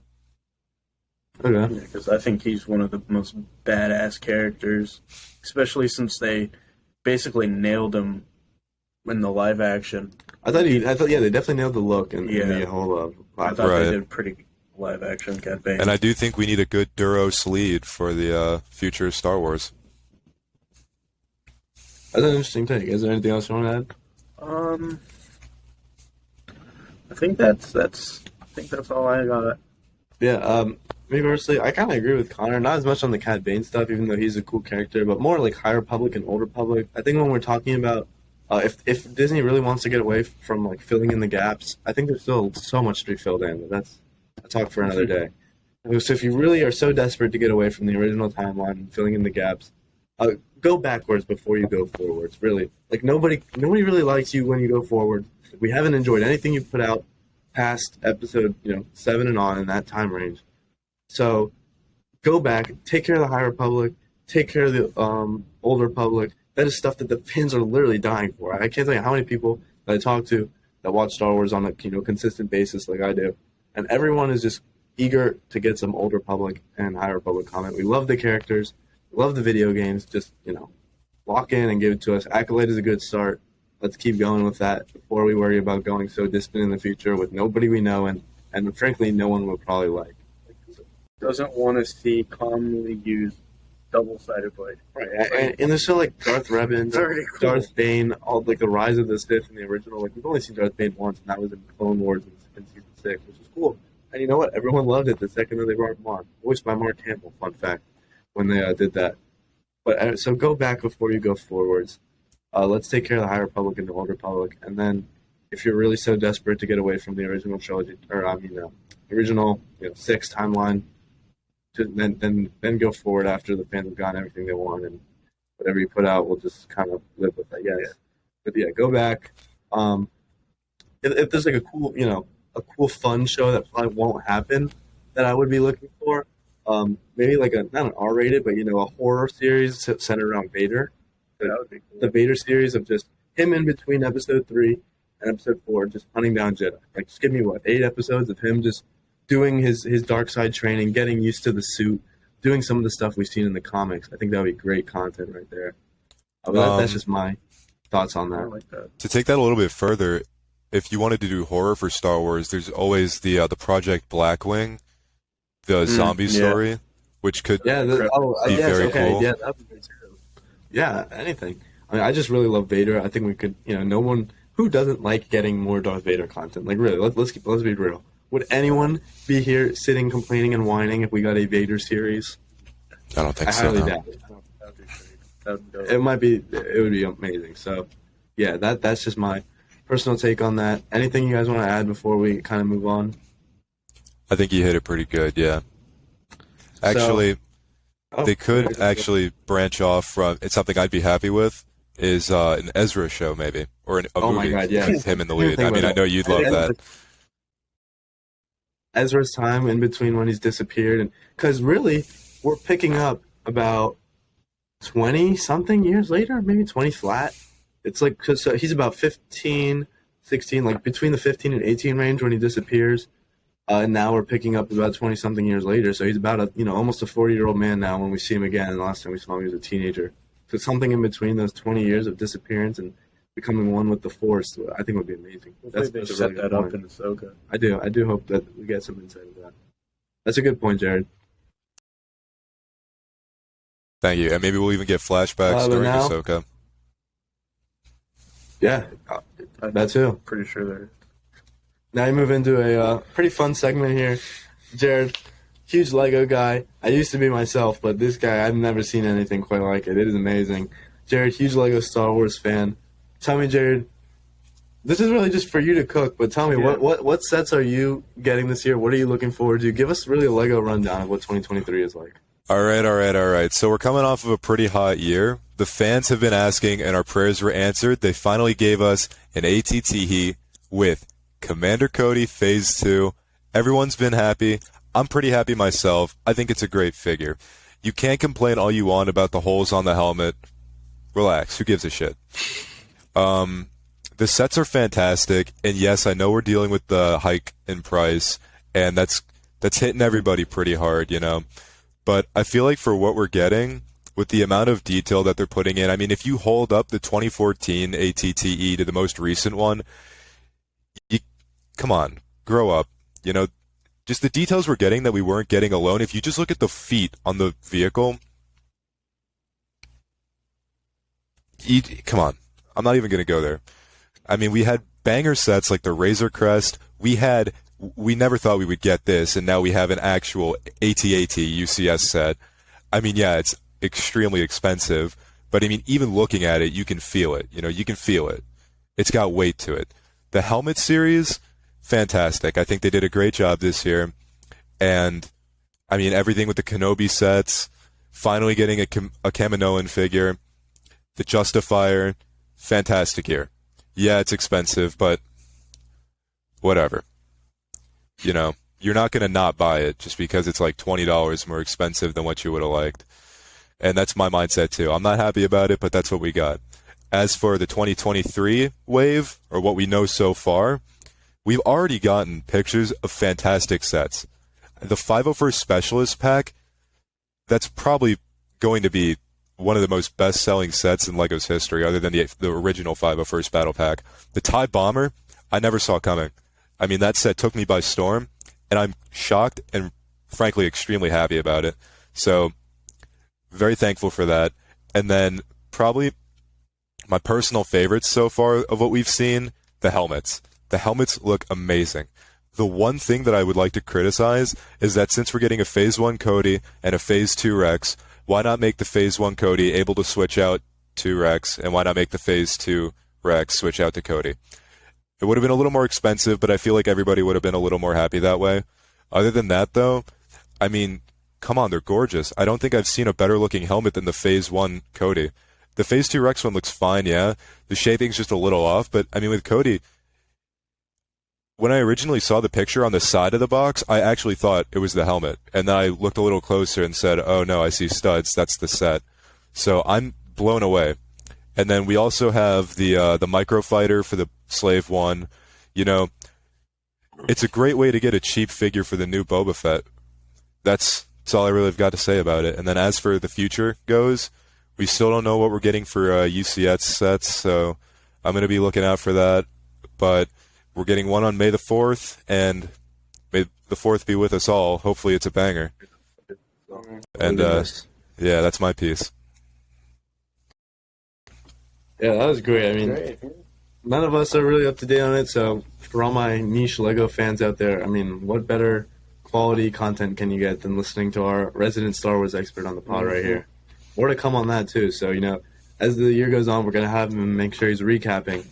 Okay. Because I think he's one of the most badass characters, especially since they basically nailed him in the live action. I thought they definitely nailed the look and the whole. I thought they did pretty live action campaign. And I do think we need a good Duros lead for the future Star Wars. That's an interesting take. Is there anything else you want to add? I think that's all I got. Yeah. Me personally, I kind of agree with Connor. Not as much on the Cad Bane stuff, even though he's a cool character, but more like High Republic and Old Republic. I think when we're talking about if Disney really wants to get away from like filling in the gaps, I think there's still so much to be filled in. But that's a talk for another day. So if you really are so desperate to get away from the original timeline and filling in the gaps, go backwards before you go forwards. Really, like nobody really likes you when you go forward. We haven't enjoyed anything you put out past episode 7 and on in that time range. So go back, take care of the High Republic, take care of the Old Republic. That is stuff that the fans are literally dying for. I can't tell you how many people that I talk to that watch Star Wars on a consistent basis like I do, and everyone is just eager to get some Old Republic and High Republic content. We love the characters, we love the video games. Just lock in and give it to us. Accolade is a good start. Let's keep going with that before we worry about going so distant in the future with nobody we know and frankly no one will probably like. Doesn't want to see commonly used double-sided blade. Right, and there's still like Darth Revan, cool. Darth Bane, all like the Rise of the Sith in the original. Like we've only seen Darth Bane once, and that was in Clone Wars in season 6, which is cool. And you know what? Everyone loved it the second that they brought him on. Voiced by Mark Hamill, fun fact, when they did that. But so go back before you go forwards. Let's take care of the High Republic and the Old Republic, and then if you're really so desperate to get away from the original trilogy, or original six timeline, then go forward after the fans have gotten everything they want, and whatever you put out, we'll just kind of live with, I guess. Yeah. But yeah, go back. If there's like a cool fun show that probably won't happen that I would be looking for, maybe like not an R-rated, but a horror series centered around Vader. That would be cool. The Vader series of just him in between episode 3 and episode 4, just hunting down Jedi. Like, just give me 8 episodes of him just doing his dark side training, getting used to the suit, doing some of the stuff we've seen in the comics. I think that would be great content right there. But that's just my thoughts on that. I like that. To take that a little bit further, if you wanted to do horror for Star Wars, there's always the Project Blackwing, the zombie story, which could be very cool. Yeah, that'd be great too. Yeah, anything. I mean, I just really love Vader. I think we could, no one who doesn't like getting more Darth Vader content. Like, really, let's be real. Would anyone be here sitting, complaining, and whining if we got a Vader series? I don't think I so. highly No. doubt it. That would be dope. It would be amazing. So, yeah, that's just my personal take on that. Anything you guys want to add before we kind of move on? I think you hit it pretty good. Yeah. Actually, they could actually branch off from. It's something I'd be happy with. Is an Ezra show maybe, or a movie my God, yes. with him in the lead. I mean, I know you'd love that. Ezra's time in between when he's disappeared, and because really we're picking up about 20 something years later, maybe 20 flat. It's like, because he's about 15, 16, like between the 15 and 18 range when he disappears, and now we're picking up about 20 something years later. So he's about almost a 40-year-old man now when we see him again. And the last time we saw him, he was a teenager. So something in between those 20 years of disappearance and becoming one with the Force, I think would be amazing. Hopefully they set that up in Ahsoka. I do hope that we get some insight into that. That's a good point, Jared. Thank you, and maybe we'll even get flashbacks during now, Ahsoka. Yeah, that too. Pretty sure they're. Now you move into a pretty fun segment here. Jared, huge Lego guy. I used to be myself, but this guy, I've never seen anything quite like it. It is amazing. Jared, huge Lego Star Wars fan. Tell me, Jared, this is really just for you to cook, but tell me, what sets are you getting this year? What are you looking forward to? Give us really a Lego rundown of what 2023 is like. All right. So we're coming off of a pretty hot year. The fans have been asking, and our prayers were answered. They finally gave us an ATTE with Commander Cody Phase 2. Everyone's been happy. I'm pretty happy myself. I think it's a great figure. You can't complain all you want about the holes on the helmet. Relax. Who gives a shit? The sets are fantastic, and yes, I know we're dealing with the hike in price, and that's hitting everybody pretty hard, But I feel like for what we're getting, with the amount of detail that they're putting in, I mean, if you hold up the 2014 ATTE to the most recent one, come on, grow up. Just the details we're getting that we weren't getting alone. If you just look at the feet on the vehicle, come on. I'm not even going to go there. I mean, we had banger sets like the Razor Crest. We never thought we would get this, and now we have an actual AT-AT UCS set. I mean, yeah, it's extremely expensive, but I mean, even looking at it, you can feel it. You can feel it. It's got weight to it. The helmet series, fantastic. I think they did a great job this year. And, I mean, everything with the Kenobi sets, finally getting a Kaminoan figure, the Justifier, fantastic year. Yeah, it's expensive, but whatever. You're not going to not buy it just because it's like $20 more expensive than what you would have liked. And that's my mindset too. I'm not happy about it, but that's what we got. As for the 2023 wave, or what we know so far, we've already gotten pictures of fantastic sets. The 501st Specialist pack, that's probably going to be one of the most best-selling sets in LEGO's history, other than the original 501st Battle Pack. The TIE Bomber, I never saw coming. I mean, that set took me by storm, and I'm shocked and, frankly, extremely happy about it. So, very thankful for that. And then, probably my personal favorites so far of what we've seen, the helmets. The helmets look amazing. The one thing that I would like to criticize is that since we're getting a Phase 1 Cody and a Phase 2 Rex, why not make the Phase 1 Cody able to switch out to Rex, and why not make the Phase 2 Rex switch out to Cody? It would have been a little more expensive, but I feel like everybody would have been a little more happy that way. Other than that, though, I mean, come on, they're gorgeous. I don't think I've seen a better looking helmet than the Phase 1 Cody. The Phase 2 Rex one looks fine, yeah. The shaping's just a little off, but I mean, with Cody, when I originally saw the picture on the side of the box, I actually thought it was the helmet. And then I looked a little closer and said, oh no, I see studs. That's the set. So I'm blown away. And then we also have the micro fighter for the Slave one. You know, it's a great way to get a cheap figure for the new Boba Fett. That's all I really have got to say about it. And then as for the future goes, we still don't know what we're getting for UCS sets, so I'm going to be looking out for that. But we're getting one on May the 4th, and may the 4th be with us all. Hopefully it's a banger. And yeah, that's my piece. Yeah, that was great. I mean, none of us are really up to date on it, so for all my niche LEGO fans out there, I mean, what better quality content can you get than listening to our resident Star Wars expert on the pod right here? More to come on that, too. So, you know, as the year goes on, we're going to have him make sure he's recapping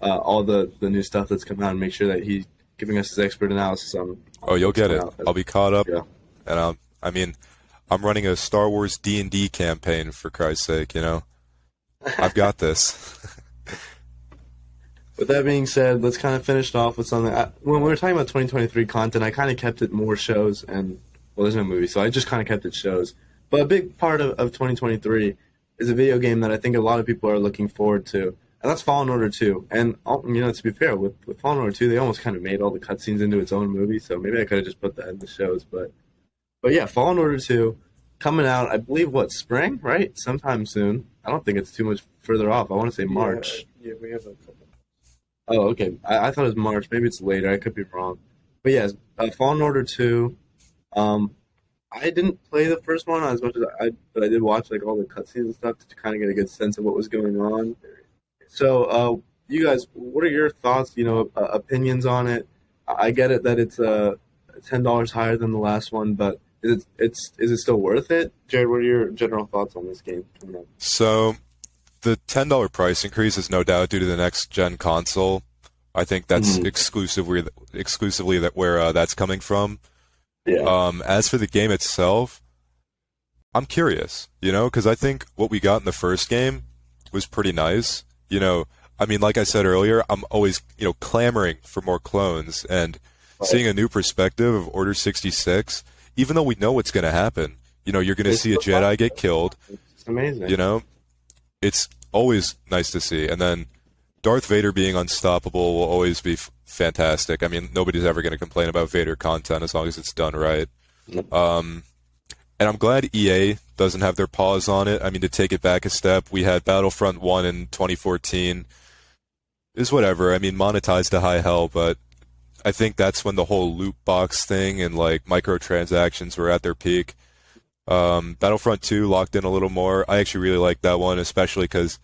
all the new stuff that's come out and make sure that he's giving us his expert analysis on. Oh, you'll get it. I'll be caught up. Yeah. And I mean, I'm running a Star Wars D&D campaign, for Christ's sake, you know. I've got this. With that being said, let's kind of finish it off with something. When we were talking about 2023 content, I kind of kept it more shows and, well, there's no movie, so I just kind of kept it shows. But a big part of 2023 is a video game that I think a lot of people are looking forward to, and that's Fallen Order 2. And, you know, to be fair, with Fallen Order 2, they almost kind of made all the cutscenes into its own movie, so maybe I could have just put that in the shows. But yeah, Fallen Order 2 coming out, I believe, spring, right? Sometime soon. I don't think it's too much further off. I want to say March. Yeah, we have a couple. Oh, okay. I thought it was March. Maybe it's later. I could be wrong. But yeah, Fallen Order 2. I didn't play the first one as much as but I did watch like all the cutscenes and stuff to kind of get a good sense of what was going on. So, you guys, what are your thoughts? You know, opinions on it? I get it that it's $10 higher than the last one, but is it still worth it? Jared, what are your general thoughts on this game coming up? So, the $10 price increase is no doubt due to the next gen console. I think that's exclusively where that's coming from. Yeah. As for the game itself, I'm curious, you know, because I think what we got in the first game was pretty nice. You know, I mean, like I said earlier, I'm always, you know, clamoring for more clones, and seeing a new perspective of Order 66, even though we know what's going to happen. You know, you're going to see a Jedi get killed. It's amazing. You know, it's always nice to see. And then Darth Vader being unstoppable will always be fantastic. I mean, nobody's ever going to complain about Vader content as long as it's done right. And I'm glad EA doesn't have their paws on it. I mean, to take it back a step, we had Battlefront 1 in 2014. Is whatever. I mean, monetized to high hell, but I think that's when the whole loot box thing and like microtransactions were at their peak. Battlefront 2 locked in a little more. I actually really like that one, especially because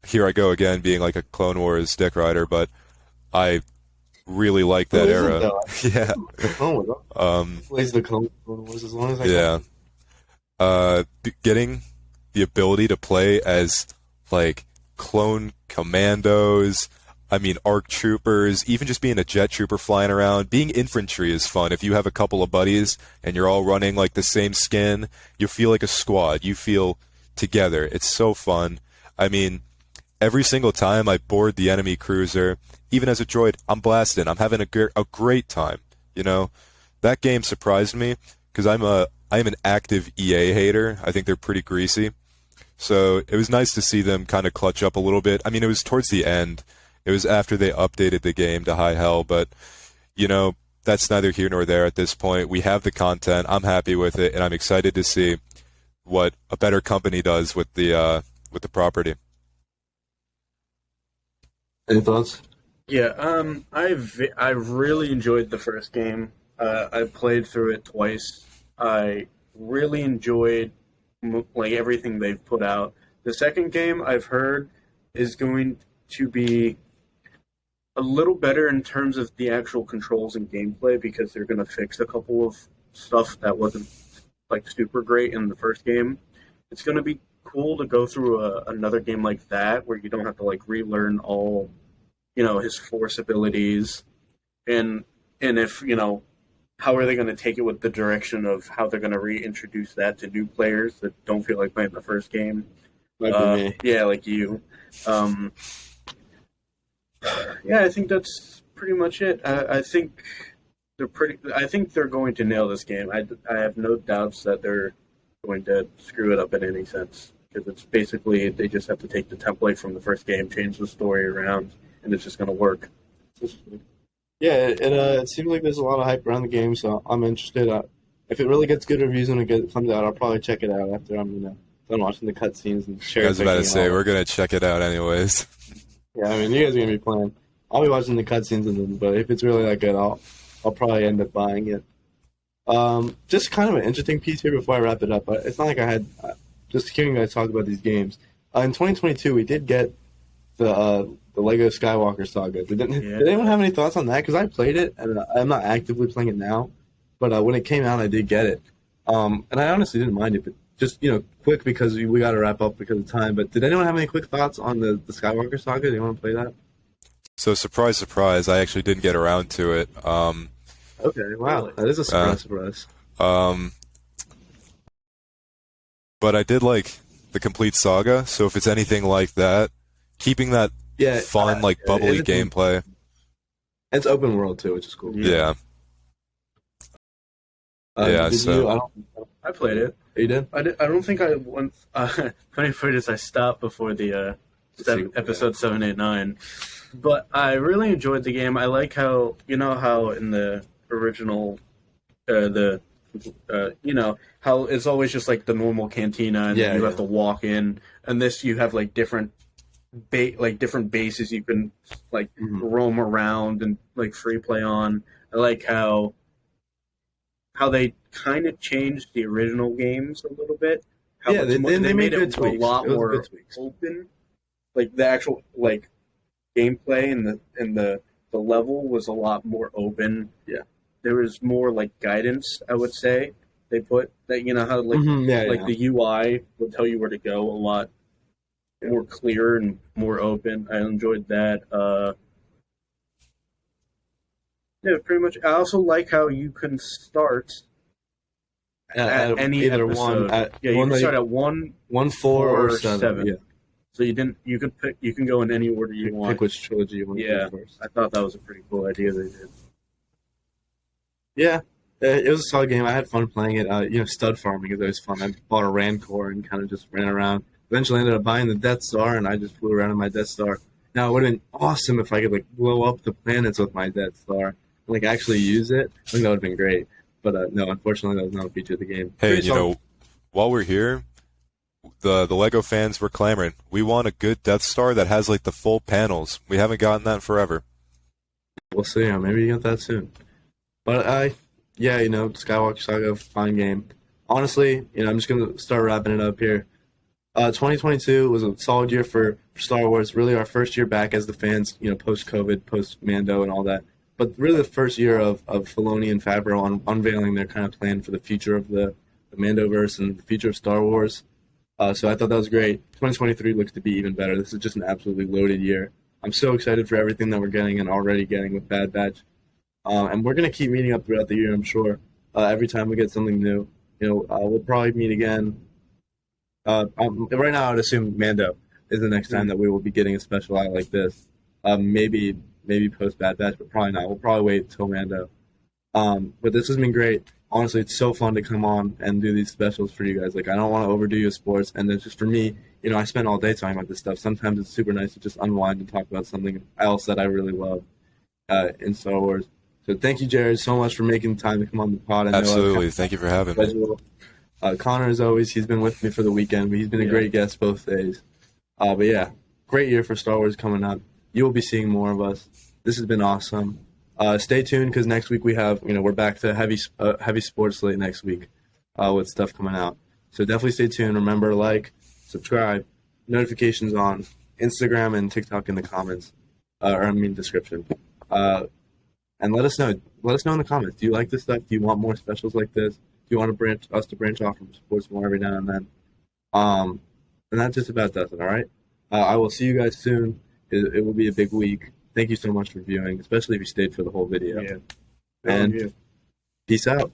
here I go again being like a Clone Wars dick rider, but I really like that era. Yeah. Plays the Clone Wars as long as I can. Getting the ability to play as like clone commandos, I mean ARC troopers, even just being a jet trooper flying around, being infantry is fun. If you have a couple of buddies and you're all running like the same skin, you feel like a squad. You feel together. It's so fun. I mean, every single time I board the enemy cruiser, even as a droid, I'm blasting. I'm having a great time. You know, that game surprised me because I'm an active EA hater. I think they're pretty greasy. So it was nice to see them kind of clutch up a little bit. I mean, it was towards the end. It was after they updated the game to high hell, but you know, that's neither here nor there at this point. We have the content. I'm happy with it, and I'm excited to see what a better company does with the property. Any thoughts? Yeah, I really enjoyed the first game. I played through it twice. I really enjoyed like everything they've put out. The second game I've heard is going to be a little better in terms of the actual controls and gameplay because they're going to fix a couple of stuff that wasn't like super great in the first game. It's going to be cool to go through another game like that where you don't have to like relearn all, his force abilities, and if how are they going to take it with the direction of how they're going to reintroduce that to new players that don't feel like playing the first game? Might be me. Yeah, like you. Yeah, I think that's pretty much it. I think I think they're going to nail this game. I have no doubts that they're going to screw it up in any sense because it's basically they just have to take the template from the first game, change the story around, and it's just going to work. Yeah, it seems like there's a lot of hype around the game, so I'm interested. If it really gets good reviews when it comes out, I'll probably check it out after I'm done watching the cutscenes and I was about to say, we're going to check it out anyways. Yeah, I mean, you guys are going to be playing. I'll be watching the cutscenes, but if it's really that good, I'll probably end up buying it. Just kind of an interesting piece here before I wrap it up. It's not like I had just hearing you guys talk about these games. In 2022, we did get the Lego Skywalker Saga. Did anyone have any thoughts on that? Because I played it, and I'm not actively playing it now. But when it came out, I did get it. And I honestly didn't mind it, but just, quick because we got to wrap up because of time. But did anyone have any quick thoughts on the Skywalker Saga? Do you want to play that? So, surprise, I actually didn't get around to it. Okay, wow. That is a surprise. But I did like the complete saga, so if it's anything like that, keeping that fun, bubbly gameplay. It's open world, too, which is cool. Yeah. I played it. You did? I don't think I went. Funny part is I stopped before the episode 7, 8, 9. But I really enjoyed the game. I like how how in the original, how it's always just like the normal cantina, and you have to walk in. And this you have like different bases you can roam around and like free play on. I like how they kind of changed the original games a little bit. They made it a lot more open. Like the actual gameplay and the level was a lot more open. Yeah, there was more guidance. I would say they put that how the UI would tell you where to go a lot more clear and more open. I enjoyed that. Yeah, pretty much. I also like how you can start at any either episode. One. You can start at 1, 4, or 7. Yeah. So you could pick. You can go in any order you want. Pick which trilogy you want to play first. I thought that was a pretty cool idea they did. Yeah, it was a solid game. I had fun playing it. Stud farming is always fun. I bought a Rancor and kind of just ran around. Eventually ended up buying the Death Star, and I just flew around in my Death Star. Now, it would have been awesome if I could blow up the planets with my Death Star and actually use it. I think that would have been great. But no, unfortunately, that was not a feature of the game. Hey, while we're here, the Lego fans were clamoring. We want a good Death Star that has the full panels. We haven't gotten that forever. We'll see. Maybe you get that soon. But Skywalker Saga, fine game. Honestly, I'm just gonna start wrapping it up here. 2022 was a solid year for Star Wars. Really, our first year back as the fans. Post COVID, post Mando, and all that. But really, the first year of Filoni and Favreau on unveiling their kind of plan for the future of the Mandoverse and the future of Star Wars. So I thought that was great. 2023 looks to be even better. This is just an absolutely loaded year. I'm so excited for everything that we're getting and already getting with Bad Batch. And we're going to keep meeting up throughout the year, I'm sure. Every time we get something new, we'll probably meet again. Right now, I would assume Mando is the next time that we will be getting a special out like this. Maybe post Bad Batch, but probably not. We'll probably wait till Mando. But this has been great. Honestly, it's so fun to come on and do these specials for you guys. I don't want to overdo your sports, and it's just for me, I spend all day talking about this stuff. Sometimes it's super nice to just unwind and talk about something else that I really love in Star Wars. So thank you, Jared, so much for making time to come on the pod. Absolutely. Thank you for having me. Connor, as always, he's been with me for the weekend. He's been a great guest both days. But yeah, great year for Star Wars coming up. You will be seeing more of us. This has been awesome. Stay tuned because next week we have, we're back to heavy sports slate next week with stuff coming out. So definitely stay tuned. Remember, subscribe, notifications on, Instagram and TikTok in the comments. or I mean description. And let us know. Let us know in the comments. Do you like this stuff? Do you want more specials like this? Do you want us to branch off from sports more every now and then? And that just about does it. All right. I will see you guys soon. It will be a big week. Thank you so much for viewing, especially if you stayed for the whole video. Yeah. And peace out.